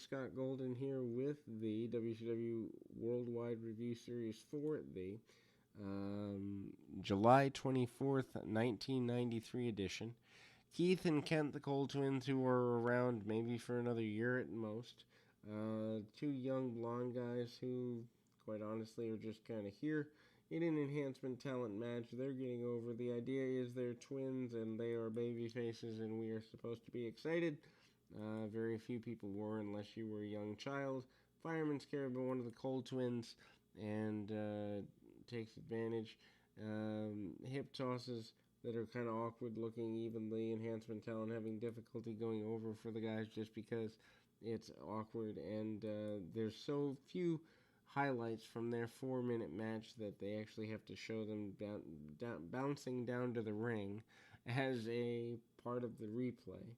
Scott Golden here with the WCW Worldwide Review Series for the July 24th, 1993 edition. Keith and Kent, the Cole twins, who are around maybe for another year at most. Two young blonde guys who, quite honestly, are just kind of here in an enhancement talent match. They're getting over. The idea is they're twins and they are baby faces, and we are supposed to be excited. Very few people were, unless you were a young child. Fireman's carried by one of the Cole twins and takes advantage. Hip tosses that are kind of awkward looking, even the enhancement talent having difficulty going over for the guys just because it's awkward. And there's so few highlights from their 4-minute match that they actually have to show them bouncing down to the ring as a part of the replay.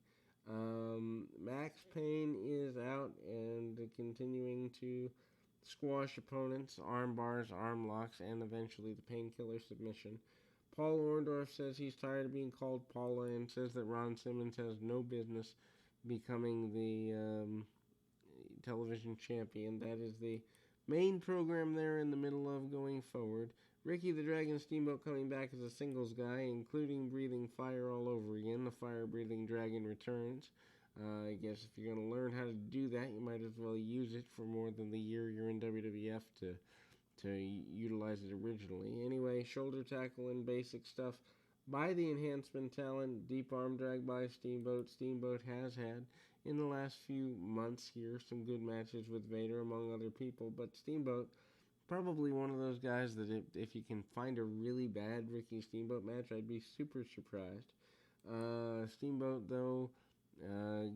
Max Payne is out and continuing to squash opponents, arm bars, arm locks, and eventually the painkiller submission. Paul Orndorff says he's tired of being called Paula and says that Ron Simmons has no business becoming the television champion. That is the main program there in the middle of going forward. Ricky the Dragon Steamboat coming back as a singles guy, including breathing fire all over again. The fire-breathing dragon returns. I guess if you're going to learn how to do that, you might as well use it for more than the year you're in WWF to utilize it originally. Anyway, shoulder tackle and basic stuff by the enhancement talent. Deep arm drag by Steamboat. Steamboat has had, in the last few months here, some good matches with Vader, among other people, but Steamboat, probably one of those guys that if you can find a really bad Ricky Steamboat match, I'd be super surprised. Steamboat, though,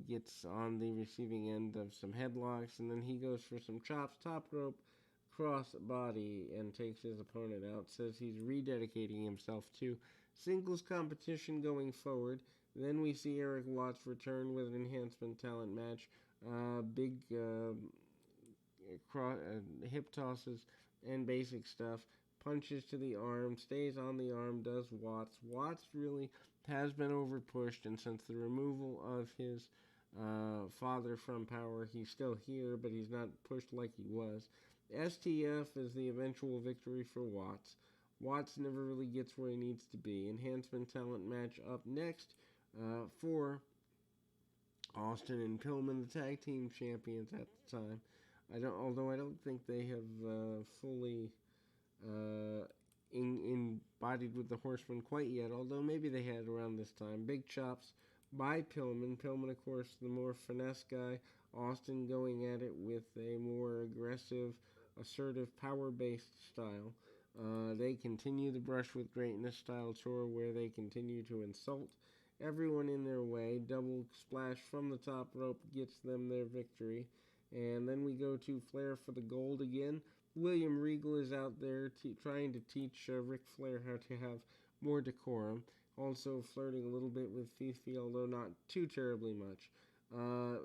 gets on the receiving end of some headlocks, and then he goes for some chops, top rope, cross body, and takes his opponent out. Says he's rededicating himself to singles competition going forward. Then we see Eric Watts return with an enhancement talent match. Big hip tosses and basic stuff. Punches to the arm, stays on the arm, does Watts. Watts really has been overpushed, and since the removal of his father from Power, he's still here, but he's not pushed like he was. STF is the eventual victory for Watts. Watts never really gets where he needs to be. Enhancement talent match up next for Austin and Pillman, the tag team champions at the time. Although I don't think they have fully embodied with the Horsemen quite yet. Although maybe they had around this time. Big chops by Pillman. Pillman, of course, the more finesse guy. Austin going at it with a more aggressive, assertive, power-based style. They continue the Brush with Greatness style tour where they continue to insult everyone in their way. Double splash from the top rope gets them their victory. And then we go to Flair for the gold again. William Regal is out there trying to teach Ric Flair how to have more decorum. Also flirting a little bit with Fifi, although not too terribly much.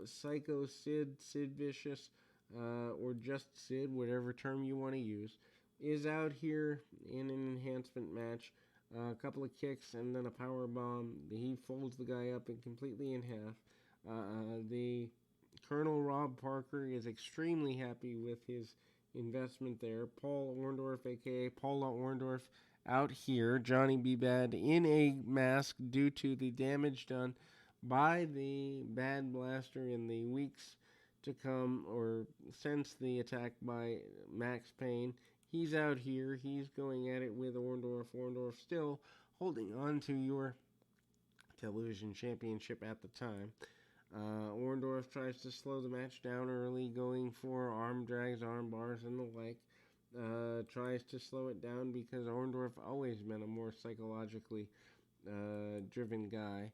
Psycho Sid, Sid Vicious, or just Sid, whatever term you want to use, is out here in an enhancement match. A couple of kicks and then a power bomb. He folds the guy up and completely in half. The Colonel Rob Parker is extremely happy with his investment there. Paul Orndorff, a.k.a. Paula Orndorff, out here. Johnny B. Bad in a mask due to the damage done by the Bad Blaster in the weeks to come, or since the attack by Max Payne. He's out here. He's going at it with Orndorff. Orndorff still holding on to your television championship at the time. Orndorff tries to slow the match down early, going for arm drags, arm bars, and the like. Tries to slow it down because Orndorff always been a more psychologically driven guy.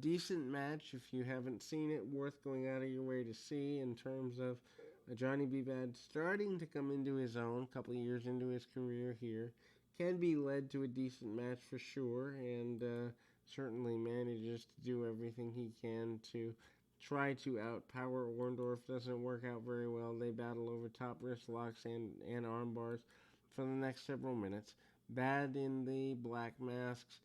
Decent match if you haven't seen it, worth going out of your way to see in terms of Johnny B. Bad starting to come into his own a couple of years into his career here. Can be led to a decent match for sure, and certainly manages to do everything he can to try to outpower Orndorff. Doesn't work out very well. They battle over top wrist locks and arm bars for the next several minutes. Bad in the black masks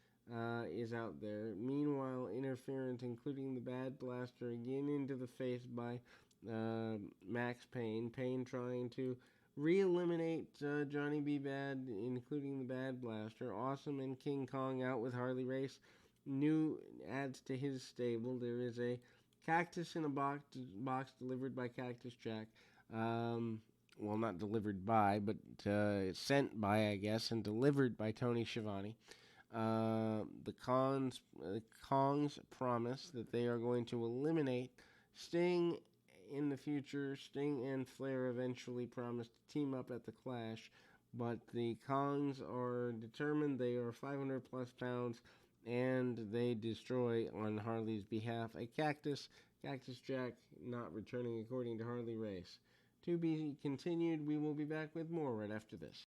is out there. Meanwhile, interference, including the Bad Blaster, again into the face by Max Payne. Payne trying to re-eliminate Johnny B. Bad, including the Bad Blaster. Awesome and King Kong out with Harley Race. New adds to his stable. There is a cactus in a box delivered by Cactus Jack. Well, not delivered by, but sent by, I guess, and delivered by Tony Schiavone. The Kongs promise that they are going to eliminate Sting in the future. Sting and Flair eventually promise to team up at the Clash, but the Kongs are determined. They are 500 plus pounds, and they destroy on Harley's behalf a Cactus. Cactus Jack not returning according to Harley Race. To be continued. We will be back with more right after this.